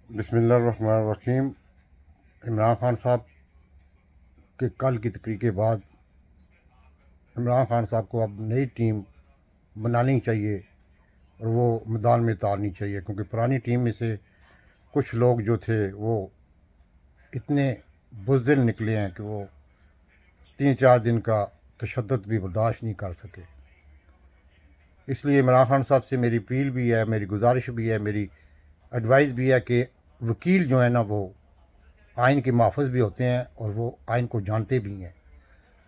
بسم اللہ الرحمن الرحیم۔ عمران خان صاحب کے کل کی تقریر کے بعد عمران خان صاحب کو اب نئی ٹیم بنانی چاہیے اور وہ میدان میں اتارنی چاہیے، کیونکہ پرانی ٹیم میں سے کچھ لوگ جو تھے وہ اتنے بزدل نکلے ہیں کہ وہ 3-4 دن کا تشدد بھی برداشت نہیں کر سکے۔ اس لیے عمران خان صاحب سے میری اپیل بھی ہے، میری گزارش بھی ہے، میری ایڈوائز بھی ہے کہ وکیل جو ہیں نا وہ آئین کے محافظ بھی ہوتے ہیں اور وہ آئین کو جانتے بھی ہیں۔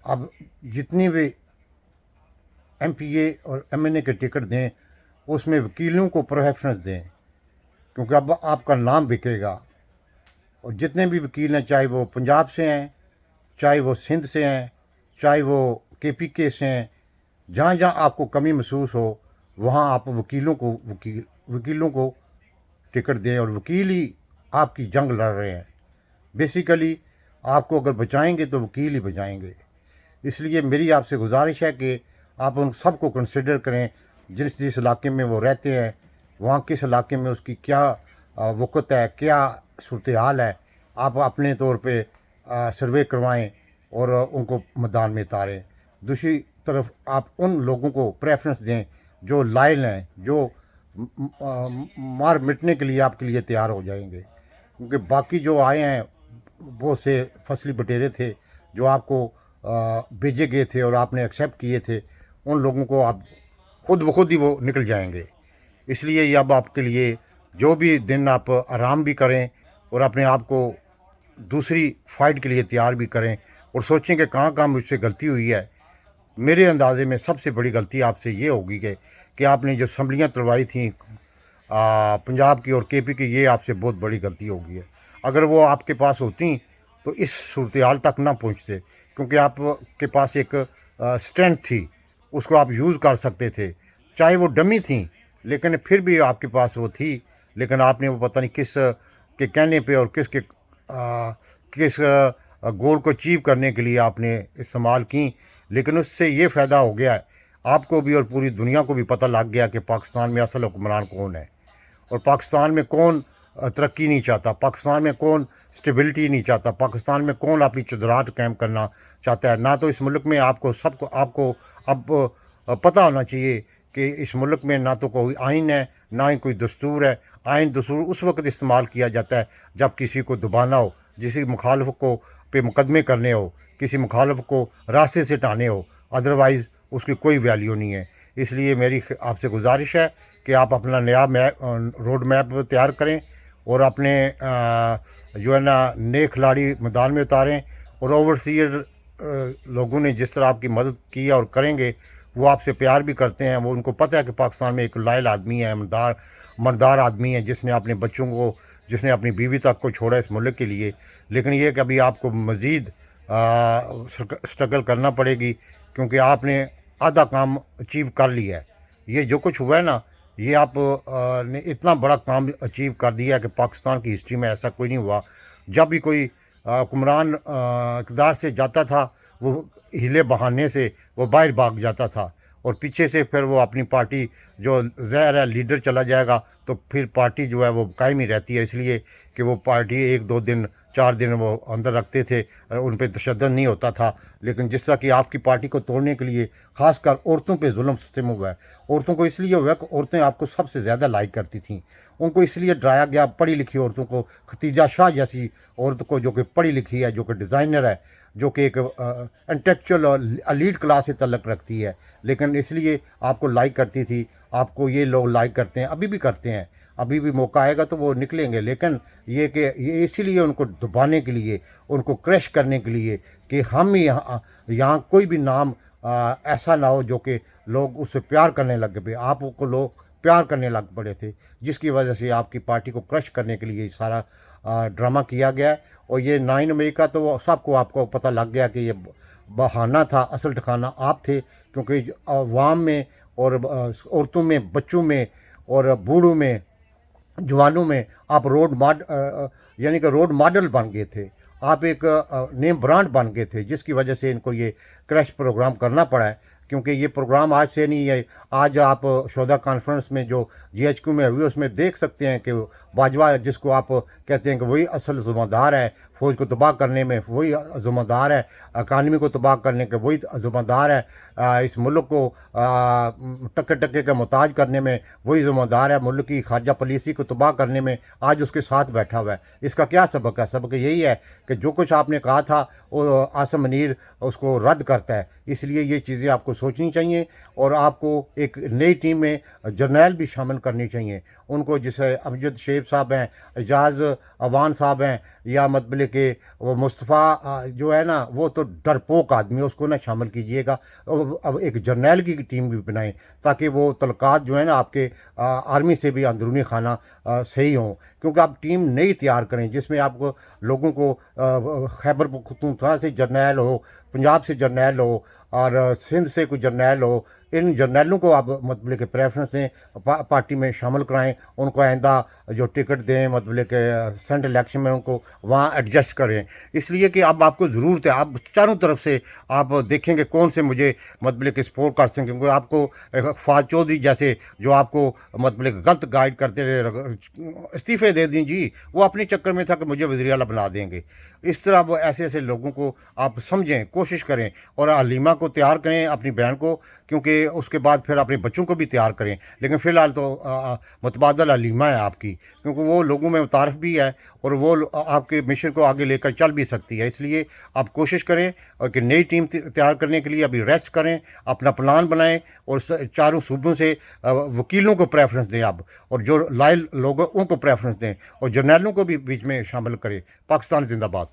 اب جتنی بھی ایم پی اے اور ایم این اے کے ٹکٹ دیں اس میں وکیلوں کو پریفرنس دیں، کیونکہ اب آپ کا نام بکے گا۔ اور جتنے بھی وکیل ہیں، چاہے وہ پنجاب سے ہیں، چاہے وہ سندھ سے ہیں، چاہے وہ کے پی کے سے ہیں، جہاں جہاں آپ کو کمی محسوس ہو وہاں آپ وکیلوں کو ٹکٹ دیں، اور وکیل ہی آپ کی جنگ لڑ رہے ہیں۔ بیسیکلی آپ کو اگر بچائیں گے تو وکیل ہی بچائیں گے۔ اس لیے میری آپ سے گزارش ہے کہ آپ ان سب کو کنسیڈر کریں، جس علاقے میں وہ رہتے ہیں وہاں کس علاقے میں اس کی کیا وقت ہے، کیا صورتحال ہے، آپ اپنے طور پہ سروے کروائیں اور ان کو میدان میں اتاریں۔ دوسری طرف آپ ان لوگوں کو پریفرنس دیں جو لائل ہیں، جو مار مٹنے کے لیے آپ کے لیے تیار ہو جائیں گے، کیونکہ باقی جو آئے ہیں بہت سے فصلی بٹیرے تھے جو آپ کو بھیجے گئے تھے اور آپ نے ایکسیپٹ کیے تھے، ان لوگوں کو آپ خود بخود ہی وہ نکل جائیں گے۔ اس لیے یہ اب آپ کے لیے جو بھی دن آپ آرام بھی کریں اور اپنے آپ کو دوسری فائٹ کے لیے تیار بھی کریں، اور سوچیں کہ کہاں کہاں مجھ سے غلطی ہوئی ہے۔ میرے اندازے میں سب سے بڑی غلطی آپ سے یہ ہوگی کہ آپ نے جو اسمبلیاں تلوائی تھیں پنجاب کی اور کے پی کی، یہ آپ سے بہت بڑی غلطی ہوگی ہے۔ اگر وہ آپ کے پاس ہوتی تو اس صورتحال تک نہ پہنچتے، کیونکہ آپ کے پاس ایک اسٹرینتھ تھی، اس کو آپ یوز کر سکتے تھے، چاہے وہ ڈمی تھیں لیکن پھر بھی آپ کے پاس وہ تھی، لیکن آپ نے وہ پتہ نہیں کس کے کہنے پہ اور کس گول کو اچیو کرنے کے لیے آپ نے استعمال کی، لیکن اس سے یہ فائدہ ہو گیا ہے آپ کو بھی اور پوری دنیا کو بھی پتہ لگ گیا کہ پاکستان میں اصل حکمران کون ہے، اور پاکستان میں کون ترقی نہیں چاہتا، پاکستان میں کون سٹیبلٹی نہیں چاہتا، پاکستان میں کون اپنی چدرات قائم کرنا چاہتا ہے۔ نہ تو اس ملک میں آپ کو اب پتہ ہونا چاہیے کہ اس ملک میں نہ تو کوئی آئین ہے، نہ ہی کوئی دستور ہے۔ آئین دستور اس وقت استعمال کیا جاتا ہے جب کسی کو دبانا ہو، کسی مخالف کو پہ مقدمے کرنے ہو، کسی مخالف کو راستے سے ہٹانے ہو، ادروائز اس کی کوئی ویلیو نہیں ہے۔ اس لیے میری آپ سے گزارش ہے کہ آپ اپنا نیا روڈ میپ تیار کریں اور اپنے جو ہے نا نئے کھلاڑی میدان میں اتاریں، اور اوورسیئر لوگوں نے جس طرح آپ کی مدد کی اور کریں گے، وہ آپ سے پیار بھی کرتے ہیں، وہ ان کو پتہ ہے کہ پاکستان میں ایک لائل آدمی ہے، مردار آدمی ہے، جس نے اپنے بچوں کو، جس نے اپنی بیوی تک کو چھوڑا اس ملک کے لیے۔ لیکن یہ کہ ابھی آپ کو مزید سٹرگل کرنا پڑے گی، کیونکہ آپ نے آدھا کام اچیو کر لیا ہے۔ یہ جو کچھ ہوا ہے نا، یہ آپ نے اتنا بڑا کام اچیو کر دیا ہے کہ پاکستان کی ہسٹری میں ایسا کوئی نہیں ہوا۔ جب بھی کوئی حکمران اقتدار سے جاتا تھا، وہ ہیلے بہانے سے وہ باہر بھاگ جاتا تھا، اور پیچھے سے پھر وہ اپنی پارٹی، جو ظاہر ہے لیڈر چلا جائے گا تو پھر پارٹی جو ہے وہ قائم ہی رہتی ہے، اس لیے کہ وہ پارٹی 1-2 دن 4 دن وہ اندر رکھتے تھے، ان پہ تشدد نہیں ہوتا تھا۔ لیکن جس طرح کہ آپ کی پارٹی کو توڑنے کے لیے خاص کر عورتوں پہ ظلم ستم ہوا ہے، عورتوں کو اس لیے ہوا ہے کہ عورتیں آپ کو سب سے زیادہ لائک کرتی تھیں، ان کو اس لیے ڈرایا گیا، پڑھی لکھی عورتوں کو، ختیجہ شاہ جیسی عورت کو جو کہ پڑھی لکھی ہے، جو کہ ڈیزائنر ہے، جو کہ ایک انٹلیکچوئل اور ایلیٹ کلاس سے تعلق رکھتی ہے، لیکن اس لیے آپ کو لائک کرتی تھی۔ آپ کو یہ لوگ لائک کرتے ہیں، ابھی بھی کرتے ہیں، ابھی بھی موقع آئے گا تو وہ نکلیں گے، لیکن یہ کہ یہ اسی لیے ان کو دبانے کے لیے، ان کو کریش کرنے کے لیے کہ ہم یہاں کوئی بھی نام ایسا نہ ہو جو کہ لوگ اس سے پیار کرنے لگ گئے۔ آپ کو لوگ پیار کرنے لگ پڑے تھے، جس کی وجہ سے آپ کی پارٹی کو کرش کرنے کے لیے یہ سارا ڈرامہ کیا گیا ہے۔ اور یہ 9 مئی کا تو سب کو آپ کو پتہ لگ گیا کہ یہ بہانہ تھا، اصل ٹھکانہ آپ تھے، کیونکہ عوام میں اور عورتوں میں، بچوں میں اور بوڑھوں میں، جوانوں میں آپ یعنی کہ روڈ ماڈل بن گئے تھے، آپ ایک نیم برانڈ بن گئے تھے، جس کی وجہ سے ان کو یہ کریش پروگرام کرنا پڑا ہے کیونکہ یہ پروگرام آج سے نہیں ہے. آج آپ شہداء کانفرنس میں جو GHQ میں ہوئی اس میں دیکھ سکتے ہیں کہ باجوہ جس کو آپ کہتے ہیں کہ وہی اصل ذمہ دار ہے فوج کو تباہ کرنے میں، وہی ذمہ دار ہے اکانومی کو تباہ کرنے کے، وہی ذمہ دار ہے اس ملک کو ٹکے ٹکے کے محتاج کرنے میں، وہی ذمہ دار ہے ملک کی خارجہ پالیسی کو تباہ کرنے میں. آج اس کے ساتھ بیٹھا ہوا ہے. اس کا کیا سبق ہے؟ سبق یہی ہے کہ جو کچھ آپ نے کہا تھا وہ عاصم منیر اس کو رد کرتا ہے. اس لیے یہ چیزیں آپ کو سوچنی چاہیے اور آپ کو ایک نئی ٹیم میں جرنیل بھی شامل کرنی چاہیے. ان کو جیسے امجد شیخ صاحب ہیں، اعجاز اوان صاحب ہیں، یا مطلب کہ وہ مصطفیٰ جو ہے نا وہ تو ڈرپوک آدمی ہے، اس کو نہ شامل کیجیے گا. اب ایک جرنیل کی ٹیم بھی بنائیں تاکہ وہ تعلقات جو ہے نا آپ کے آرمی سے بھی اندرونی خانہ صحیح ہوں. کیونکہ آپ ٹیم نئی تیار کریں جس میں آپ کو لوگوں کو خیبر پختونخوا سے جرنیل ہو، پنجاب سے جرنیل ہو اور سندھ سے کوئی جرنیل ہو. ان جرنیلوں کو آپ مطلب کہ پریفرنس دیں، پارٹی میں شامل کرائیں، ان کو آئندہ جو ٹکٹ دیں مطلب کہ سینٹ الیکشن میں ان کو وہاں ایڈجسٹ کریں. اس لیے کہ اب آپ کو ضرورت ہے، آپ چاروں طرف سے آپ دیکھیں کہ کون سے مجھے مطلب کہ سپورٹ کر سکیں. کیونکہ آپ کو فواد چودھری جیسے جو آپ کو مطلب غلط گائیڈ کرتے رہے استعفے دے دیں جی، وہ اپنے چکر میں تھا کہ مجھے وزیر اعلیٰ بنا دیں گے. اس طرح وہ ایسے ایسے لوگوں کو آپ سمجھیں، کوشش کریں اور حلیمہ کو تیار کریں اپنی بہن کو، کیونکہ اس کے بعد پھر اپنے بچوں کو بھی تیار کریں. لیکن فی الحال تو متبادل حلیمہ ہے آپ کی، کیونکہ وہ لوگوں میں متعارف بھی ہے اور وہ آپ کے مشن کو آگے لے کر چل بھی سکتی ہے. اس لیے آپ کوشش کریں اور کہ نئی ٹیم تیار کرنے کے لیے ابھی ریسٹ کریں، اپنا پلان بنائیں اور چاروں صوبوں سے وکیلوں کو پریفرنس دیں اب، اور جو لائل لوگ ان کو پریفرنس دیں اور جرنیلوں کو بھی بیچ میں شامل کریں. پاکستان زندہ باد.